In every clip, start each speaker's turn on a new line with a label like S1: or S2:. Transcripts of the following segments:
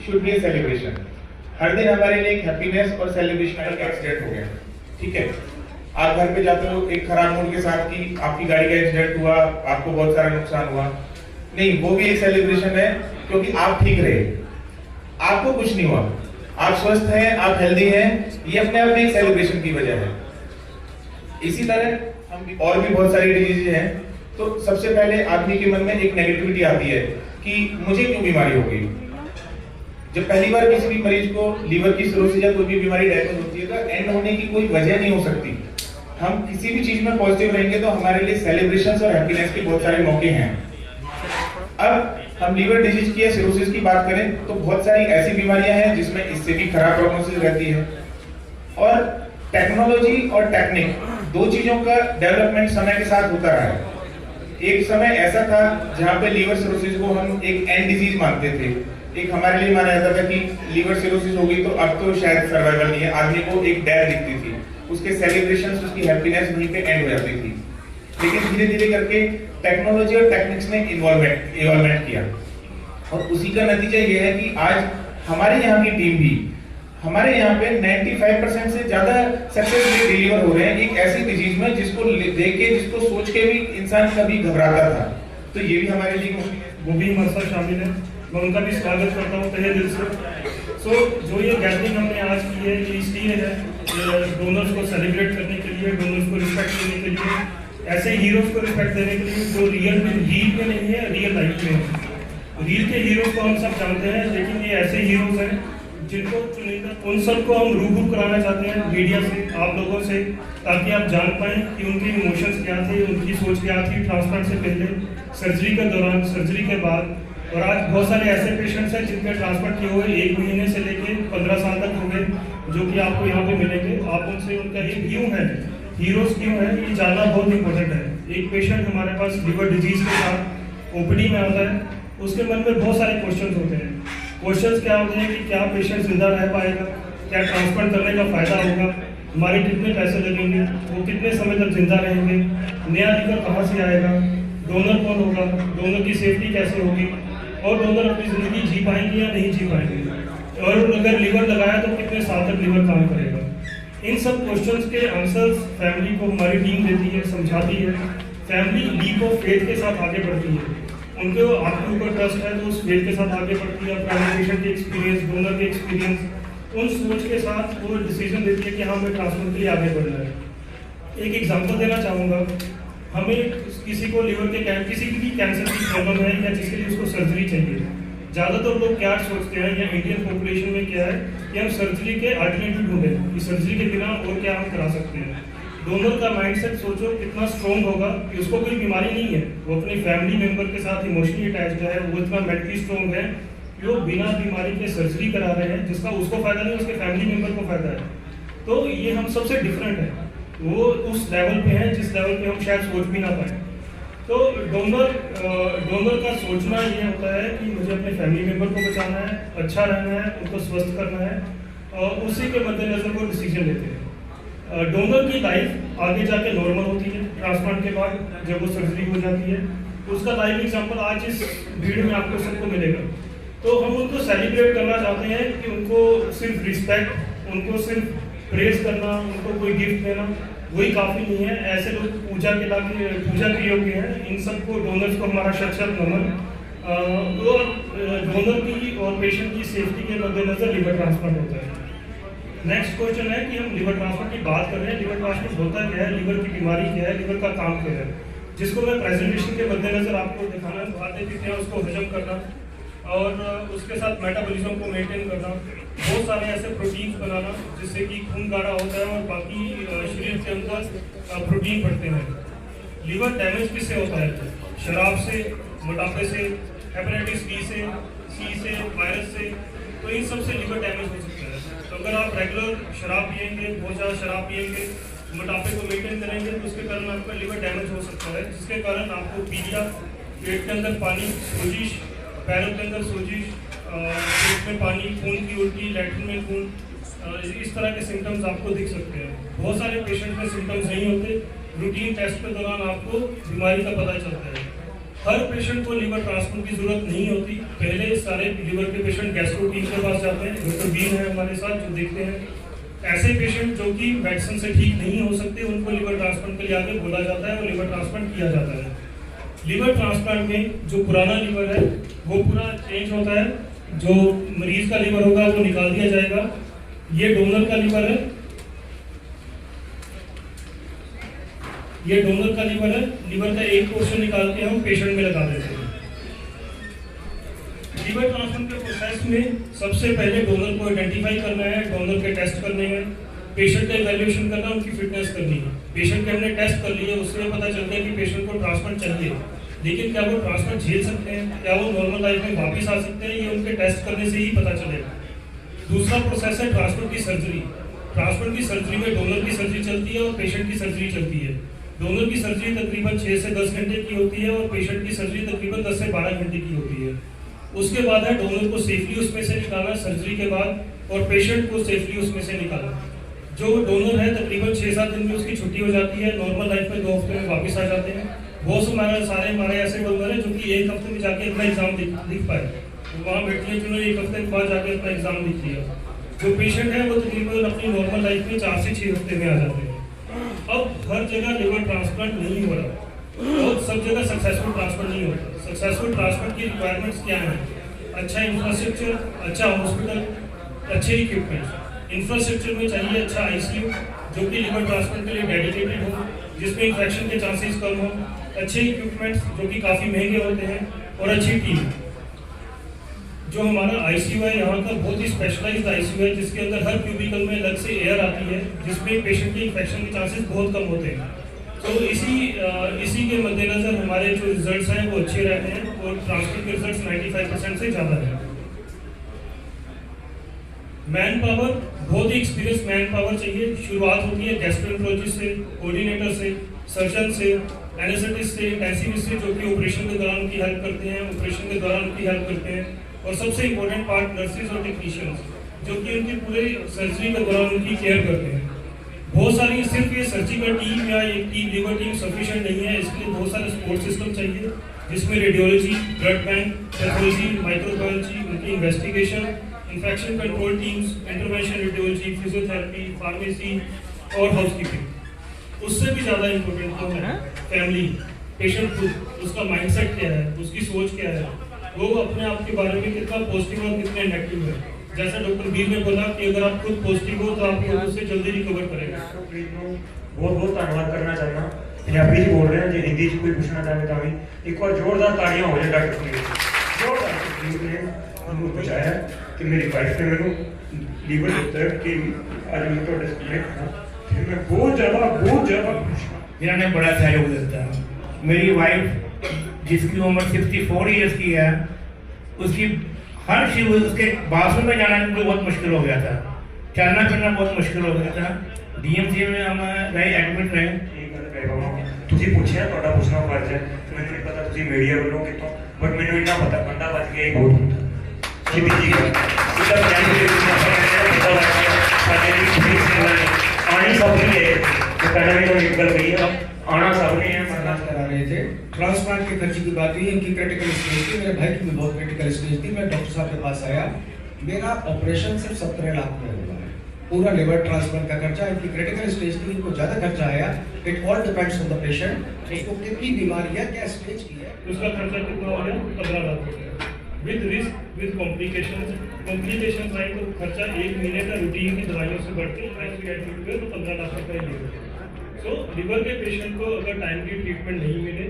S1: Should be celebration. हर दिन हमारे लिए एक हैप्पीनेस और सेलिब्रेशन का एक्सीडेंट हो गया, ठीक है, आप घर पे जाते हो एक खराब मूड के साथ कि आपकी गाड़ी का एक्सीडेंट हुआ, आपको बहुत सारा नुकसान हुआ, नहीं, वो भी एक सेलिब्रेशन है क्योंकि आप ठीक रहे, आपको कुछ नहीं हुआ, आप स्वस्थ हैं, आप हेल्दी हैं, ये अपने आप में एक सेलिब्रेशन की वजह है। इसी तरह हम और भी बहुत सारी डिजीज हैं, तो सबसे पहले आदमी के मन में एक नेगेटिविटी आती है कि मुझे क्यों बीमारी हो गई। जब पहली बार किसी भी मरीज को लीवर की सिरोसिस या कोई भी बीमारी डायग्नोज होती है तो एंड होने की कोई वजह नहीं हो सकती। हम किसी भी चीज में पॉजिटिव रहेंगे तो हमारे लिए सेलिब्रेशंस और हैप्पीनेस के बहुत सारे मौके हैं। अब हम लीवर डिजीज की या सिरोसिस की बात करें तो बहुत सारी ऐसी बीमारियां हैं जिसमें इससे भी खराब प्रोग्नोसिस रहती है। और टेक्नोलॉजी और टेक्निक दो चीजों का डेवलपमेंट समय के साथ होता रहा है। एक समय ऐसा था जहां पे लीवर सिरोसिस को हम एक एंड डिजीज मानते थे, एक हमारे लिए माना जाता था कि लीवर सिरोसिस हो गई तो अब तो शायद सर्वाइवल नहीं है, आदमी को एक डेथ दिखती थी, उसके सेलिब्रेशंस, उसकी हैप्पीनेस वहीं पे एंड हो जाती थी। लेकिन धीरे धीरे करके टेक्नोलॉजी और टेक्निक्स ने इन्वॉल्वमेंट किया और उसी का नतीजा ये है कि आज हमारे यहाँ की टीम भी, हमारे यहाँ पे 95% से ज्यादा सक्सेसफुली डिलीवर हो रहे हैं एक ऐसी डिजीज में जिसको देख के, जिसको सोच के भी इंसान कभी घबराता था। तो ये भी हमारे लिए
S2: वो भी हमारे साथ शामिल है, मैं उनका भी स्वागत करता हूँ तहे दिल से। जो ये गैदरिंग हमने आज की है ये इसलिए है डोनर्स को सेलिब्रेट करने के लिए, डोनर्स को रिस्पेक्ट देने के लिए, ऐसे हीरोज को रिस्पेक्ट देने के लिए जो रील में नहीं है, रियल लाइफ में है। रील के हीरोज को हम सब जानते हैं, लेकिन ये ऐसे हीरोज हैं जिनको चुनिंदा, उन सबको हम रूबरू कराना चाहते हैं मीडिया से, आप लोगों से, ताकि आप जान पाएं कि उनके इमोशंस क्या थे, उनकी सोच क्या थी ट्रांसप्लांट से पहले, सर्जरी के दौरान, सर्जरी के बाद। और आज बहुत सारे ऐसे पेशेंट्स हैं जिनके ट्रांसप्लांट किए हुए 1 महीने से लेके 15 साल तक हो गए, जो कि आपको यहाँ पे मिलेंगे। आप उनसे उनका ये क्यों है, हीरोज क्यों है, ये जानना बहुत इंपॉर्टेंट है। एक पेशेंट हमारे पास लीवर डिजीज के साथ ओपीडी में आता है, उसके मन में बहुत सारे क्वेश्चंस होते हैं। क्वेश्चंस क्या होते हैं कि क्या पेशेंट जिंदा रह पाएगा, क्या ट्रांसप्लांट करने का फायदा होगा, हमारे कितने पैसे लगेंगे, वो कितने समय तक जिंदा रहेंगे, नया लीवर कहाँ से आएगा, डोनर कौन होगा, डोनर की सेफ्टी कैसे होगी, और डोनर अपनी जिंदगी जी पाएंगे या नहीं जी पाएंगे, और अगर लीवर लगाया तो कितने साल तक लीवर काम करेगा। इन सब क्वेश्चंस के आंसर्स फैमिली को हमारी टीम देती है, समझाती है। फैमिली लीप ऑफ फेथ के साथ आगे बढ़ती है, उनके आपके ऊपर ट्रस्ट है तो उस फेथ के साथ आगे बढ़ती है। प्राइमरी पेशेंट के एक्सपीरियंस, डोनर के एक्सपीरियंस, उन सोच के साथ वो डिसीजन लेती है कि हाँ हमें ट्रांसप्लांट के लिए आगे बढ़ना है। एक एग्जांपल देना चाहूँगा, हमें किसी को लीवर के किसी की भी कैंसर की प्रॉब्लम है या जिसके लिए उसको सर्जरी चाहिए, ज़्यादातर लोग क्या सोचते हैं या इंडियन पॉपुलेशन में क्या है कि हम सर्जरी के अल्टरनेटिव ढूंढें कि सर्जरी के बिना और क्या हम करा सकते हैं। डोनर का माइंडसेट सोचो कितना स्ट्रॉन्ग होगा कि उसको कोई बीमारी नहीं है, वो अपनी फैमिली मेंबर के साथ इमोशनली अटैच्ड है, वो इतना मेंटली स्ट्रॉन्ग है कि वो बिना बीमारी के सर्जरी करा रहे हैं, जिसका उसको फायदा नहीं, उसके फैमिली मेंबर को फायदा है। तो ये हम सबसे डिफरेंट है, वो उस लेवल पे है जिस लेवल पे हम शायद सोच भी ना पाए। तो डोनर का सोचना ये होता है कि मुझे अपने फैमिली मेंबर को बचाना है, अच्छा रहना है, उनको स्वस्थ करना है, और उसी के मद्देनजर वो डिसीजन लेते हैं। डोनर की लाइफ आगे जाके नॉर्मल होती है ट्रांसप्लांट के बाद, जब वो सर्जरी हो जाती है। उसका लाइव एग्जांपल आज इस भीड़ में आपको सबको मिलेगा। तो हम उनको सेलिब्रेट करना चाहते हैं कि उनको सिर्फ रिस्पेक्ट, उनको सिर्फ प्रेज करना, उनको कोई गिफ्ट देना वही काफ़ी नहीं है। ऐसे लोग पूजा के योग्य हैं। इन सबको, डोनर्स को हमारा शत नमन। और डोनर की और पेशेंट की सेफ्टी के मद्देनजर लीवर ट्रांसप्लांट होता है। नेक्स्ट क्वेश्चन है कि हम लीवर ट्रांसप्लांट की बात कर रहे हैं, लीवर ट्रांसप्लांट होता क्या है, लीवर की बीमारी क्या है, लीवर का काम क्या है, जिसको मैं प्रेजेंटेशन के मद्देनजर आपको दिखाना, खाते पीते हैं उसको हजम करना और उसके साथ मेटाबॉलिज्म को मेंटेन करना, बहुत सारे ऐसे प्रोटीन्स बनाना जिससे कि खून गाढ़ा होता है और बाकी शरीर के अंदर प्रोटीन बढ़ते हैं। लीवर डैमेज किससे होता है? शराब से, मोटापे से, हेपेटाइटिस बी से, सी से, वायरस से, तो इन सब से लीवर डैमेज हो सकता है। तो अगर आप रेगुलर शराब पियेंगे, बहुत ज़्यादा शराब पियेंगे, मोटापे को मेंटेन करेंगे तो उसके कारण आपका लीवर डैमेज हो सकता है, जिसके कारण आपको पीलिया, पेट के अंदर पानी, सोजिश, पैरों के अंदर सोजिश, पेट में पानी, खून की उल्टी, लैट्रिन में खून, इस तरह के सिम्टम्स आपको दिख सकते हैं। बहुत सारे पेशेंट में सिम्टम्स नहीं होते, रूटीन टेस्ट के दौरान आपको बीमारी का पता चलता है। हर पेशेंट को लिवर ट्रांसप्लांट की जरूरत नहीं होती। पहले सारे लिवर के पेशेंट गैस्ट्रो टीम के पास जाते हैं, डॉक्टर बीन है हमारे साथ जो देखते हैं। ऐसे पेशेंट जो कि मेडिसिन से ठीक नहीं हो सकते उनको लिवर ट्रांसप्लांट के लिए आगे बोला जाता है और लिवर ट्रांसप्लांट किया जाता है। लिवर ट्रांसप्लांट में जो पुराना लिवर है वो पूरा चेंज होता है, जो मरीज का लिवर होगा वो निकाल दिया जाएगा। ये डोनर का लिवर है, ये डोनर का लिवर है। लिवर का एक पोर्शन निकाल के हम पेशेंट में लगा देते हैं। लिवर ट्रांसप्लांट के प्रोसेस में सबसे पहले डोनर को आइडेंटिफाई करना है, डोनर के टेस्ट करने हैं, पेशेंट का इवैल्यूएशन करना, उनकी फिटनेस करनी है। पेशेंट के हमने टेस्ट कर लिए, उससे पता चलता है कि पेशेंट को ट्रांसप्लांट चाहिए, लेकिन क्या वो ट्रांसप्लांट झेल सकते हैं, क्या वो नॉर्मल लाइफ में वापस आ सकते हैं, ये उनके टेस्ट करने से ही पता चलेगा। दूसरा प्रोसेस है ट्रांसप्लांट की सर्जरी। ट्रांसप्लांट की सर्जरी में डोनर की सर्जरी चलती है और पेशेंट की सर्जरी चलती है। डोनर की सर्जरी तकरीबन 6 से 10 घंटे की होती है और पेशेंट की सर्जरी तकरीबन 10 से 12 घंटे की होती है। उसके बाद है डोनर को सेफली उसमें से निकालना सर्जरी के बाद, और पेशेंट को सेफली उसमें से निकालना। जो डोनर है तकरीबन 6-7 दिन में उसकी छुट्टी हो जाती है, नॉर्मल लाइफ में 2 हफ्ते में वापस आ जाते हैं। बहुत सारे हमारे ऐसे डोनर हैं जो कि 1 हफ्ते में जाके अपना एग्जाम लिख पाए, वहाँ बैठे हैं जिन्होंने 1 हफ्ते के बाद जाके अपना एग्जाम लिख लिया। जो पेशेंट है वो तकरीबन अपनी नॉर्मल लाइफ में 4 से 6 हफ्ते में आ जाते हैं। अब हर जगह लिवर ट्रांसप्लांट नहीं हो रहा और सब जगह सक्सेसफुल ट्रांसप्लांट नहीं होता। सक्सेसफुल ट्रांसप्लांट की रिक्वायरमेंट्स क्या हैं? अच्छा इंफ्रास्ट्रक्चर, अच्छा हॉस्पिटल, अच्छे इक्विपमेंट्स। इंफ्रास्ट्रक्चर में चाहिए अच्छा आईसीयू जो कि लिवर ट्रांसप्लांट के लिए डेडिकेटेड हो, जिसमें इन्फेक्शन के चांसेस कम हो, अच्छे इक्विपमेंट्स जो कि काफ़ी महंगे होते हैं, और अच्छी टीम। जो हमारा आईसीयू है यहाँ का बहुत ही स्पेशलाइज्ड आईसीयू है, जिसके अंदर हर क्यूबिकल में अलग से एयर आती है, जिसमें पेशेंट के इन्फेक्शन के चांसेस बहुत कम होते हैं। तो इसी के मद्देनजर हमारे जो रिजल्ट्स हैं वो अच्छे रहते हैं और ट्रांसप्लांट के रिजल्ट्स 95% से ज़्यादा हैं। मैन पावर, बहुत ही एक्सपीरियंस मैन पावर चाहिए। शुरुआत होती है गैस्ट्रोएंटरोलॉजिस्ट से, कोऑर्डिनेटर से, सर्जन से, एनेस्थेटिस्ट से, इंटेंसिविस्ट से जो कि ऑपरेशन के दौरान उनकी हेल्प करते हैं, ऑपरेशन के दौरान उनकी हेल्प करते हैं, और सबसे इम्पोर्टेंट पार्ट नर्सेज और टेक्नीशियंस जो कि उनकी पूरे सर्जरी के दौरान उनकी केयर करते हैं। बहुत सारी सिर्फ ये सर्जिकल टीम या एक टीम लिवर टीम सफिशिएंट नहीं है, इसलिए बहुत सारे सपोर्ट सिस्टम चाहिए, जिसमें radiology, blood bank, pathology, microbiology, उनकी investigation, infection control teams, intervention radiology, physiotherapy, pharmacy और हाउसकीपिंग। उससे भी ज़्यादा इम्पोर्टेंट तो है फैमिली, पेशेंट खुद, उसका माइंडसेट क्या है, उसकी सोच क्या है, वो अपने आप के बारे में कितना पॉजिटिव और कितने नेगेटिव है। जैसा डॉक्टर बीर ने बोला कि अगर आप खुद पॉजिटिव हो तो आप लोग उससे जल्दी रिकवर करेंगे।
S3: बहुत बहुत धन्यवाद करना चाहना। पंजाबी जी बोल रहे हैं, जो हिंदी च कोई पूछना चाहे तो भी एक बार जोरदार तालियां हो जाए डॉक्टर प्लीज। जोरदार डॉक्टर ने हमको बताया कि मेरी वाइफ ने मैंने लीवर डॉक्टर कि आज मैं तो डिस्प्लेट था, फिर मैं बहुत ज़्यादा खुश हूँ।
S4: जिन्होंने बड़ा सहयोग देता है। मेरी वाइफ जिसकी उम्र 64 ईयर्स की है, उसकी हर चीज, उसके बाथरूम में जाना मुझे बहुत मुश्किल हो गया था, चलना फिरना बहुत मुश्किल हो गया था। डीएमसी में हम रहे, एडमिट रहे।
S3: ਤੁਸੀਂ ਪੁੱਛਿਆ, ਤੁਹਾਡਾ ਪੁੱਛਣਾ ਫਰਜ਼ ਹੈ। ਮੈਨੂੰ ਨਹੀਂ ਪਤਾ ਤੁਸੀਂ ਮੀਡੀਆ ਵੱਲੋਂ ਕਿਤੋਂ, ਬਟ ਮੈਨੂੰ ਇੰਨਾ ਪਤਾ ਬੰਦਾ ਬਚ ਗਿਆ ਹੀ ਬਹੁਤ ਹੁੰਦਾ। ਸਿੱਧੀ ਜੀ ਗੱਲ ਇਹਦਾ ਪਲਾਨ ਦੇ ਵਿੱਚ ਆਪਾਂ ਕਹਿੰਦੇ ਪਤਾ ਲੱਗ ਗਿਆ ਸਾਡੇ ਲਈ ਠੀਕ ਸੇਵਾ ਹੈ, ਆਣੀ ਸਭ ਦੀ ਹੈ। तो पहले भी तो एक गल कही है, आना सब ने है, मरना
S5: करा रहे थे। ट्रांसप्लांट के खर्चे की बात हुई, इनकी क्रिटिकल स्टेज थी, मेरे भाई की भी बहुत क्रिटिकल स्टेज थी। मैं डॉक्टर साहब के पास आया, मेरा ऑपरेशन सिर्फ 17 लाख में हुआ है, पूरा लिवर ट्रांसप्लांट का खर्चा। इनकी क्रिटिकल स्टेज थी, इनको ज़्यादा खर्चा आया। It all depends on the patient, उसको कितनी बीमारी है, क्या स्टेज की है।
S2: उसका खर्चा कितना हो गया? 15 लाख हो गया, with risk, with complication. Complication आए तो खर्चा 1 महीने का रूटीन की दवाइयों से बढ़ के आईसीयू एडमिट हुए तो 15 लाख रुपये ले। तो लिवर के पेशेंट को अगर टाइमली ट्रीटमेंट नहीं मिले,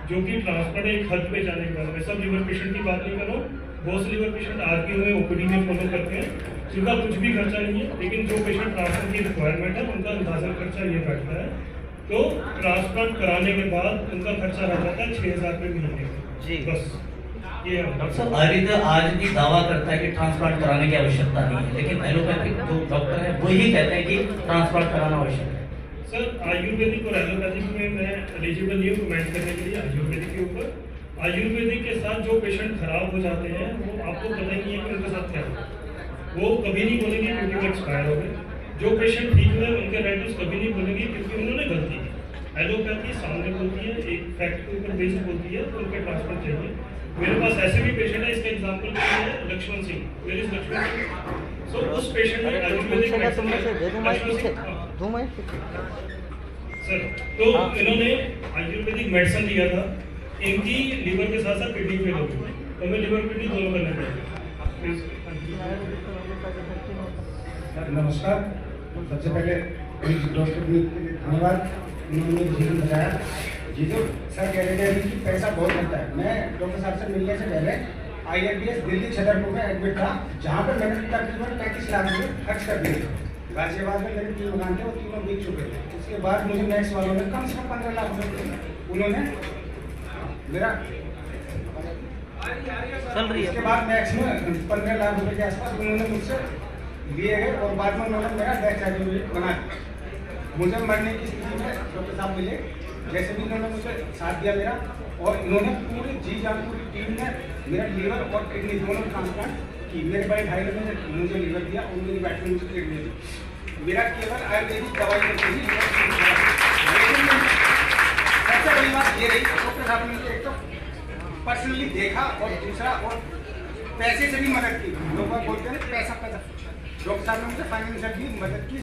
S2: जो कि ट्रांसप्लांट एक हद पे जाने के बाद, मैं सब लिवर पेशेंट की बात नहीं कर रहा हूँ, बहुत से लिवर पेशेंट आज भी हमें ओपीडी में फॉलो करते हैं, जिनका कुछ भी खर्चा नहीं है, लेकिन जो पेशेंट ट्रांसप्लांट की रिक्वायरमेंट है उनका अंदाजा खर्चा ये बैठता है। तो ट्रांसप्लांट कराने के बाद उनका खर्चा रह जाता है 6,000 रुपये महीने
S6: जी।
S2: बस ये
S6: डॉक्टर साहब आयुर्वेद आज भी दावा करता है कि ट्रांसप्लांट कराने की आवश्यकता नहीं है, लेकिन एलोपैथिक जो डॉक्टर है वही कहते हैं कि ट्रांसप्लांट कराना आवश्यक है।
S2: सर आयुर्वेदिक और एलोपैथिक में मैं एलिजिबल नहीं हूँ कमेंट करने के लिए आयुर्वेदिक के ऊपर। आयुर्वेदिक के साथ जो पेशेंट खराब हो जाते हैं वो आपको पता ही नहीं है कि उनके साथ क्या है, वो कभी नहीं बोलेंगे क्योंकि वो एक्सपायर हो गए। जो पेशेंट ठीक हुए उनके रिलेटिव्स कभी नहीं बोलेंगे क्योंकि उन्होंने गलती की। एलोपैथी सामने बोलती है, एक फैक्ट के ऊपर बेस्ड बोलती है, तो उनके ट्रांसप्लांट चाहिए। मेरे पास ऐसे भी पेशेंट है, इसका एग्जांपल है लक्ष्मण सिंह, वेयर इज लक्ष्मण सिंह? सो उस पेशेंट में आयुर्वेदिक सर, तो इन्होंने आयुर्वेदिक मेडिसिन लिया था, इनकी लीवर के साथ साथ किडनी फेल हो गई, तो हमें लीवर किडनी दोनों करना पड़ेगा।
S5: नमस्कार, सबसे पहले डॉक्टर को धन्यवाद, उन्होंने जीवन बताया। जीजू सर कह रहे थे कि पैसा बहुत लगता है। मैं डॉक्टर साहब से मिलने से पहले ILTS दिल्ली छतरपुर में एडमिट था, जहाँ पर मैंने तकरीबन 35 लाख रुपये खर्च कर दिए। गाजियाबाद में मेरे 3 मकान थे, वो तीनों बिक चुके थे। उसके बाद मुझे मैक्स वालों ने कम से कम 15 लाख रुपये उन्होंने मेरा उसके बाद मैक्स में 15 लाख रुपये के आसपास उन्होंने मुझसे लिए गए और बाद में उन्होंने मेरा डेथ सर्टिफिकेट बना दिया। मुझे मरने की स्थिति में डॉक्टर साहब मिले, जैसे भी इन्होंने मुझे साथ दिया मेरा, और इन्होंने पूरी जी जान पूरी टीम ने मेरा लीवर और किडनी दोनों ट्रांसप्लांट की। मेरे बड़े भाई ने मुझे लीवर दिया और मेरी बैटरी मुझे किडनी दी। मेरा केवल आयुर्वेदिक दवाई करके ही सबसे बड़ी बात ये रही, डॉक्टर साहब ने मुझे एक तो पर्सनली देखा और दूसरा और पैसे से भी मदद की। लोग बोलते हैं पैसा पैसा, डॉक्टर साहब ने मुझे फाइनेंशियल भी मदद की।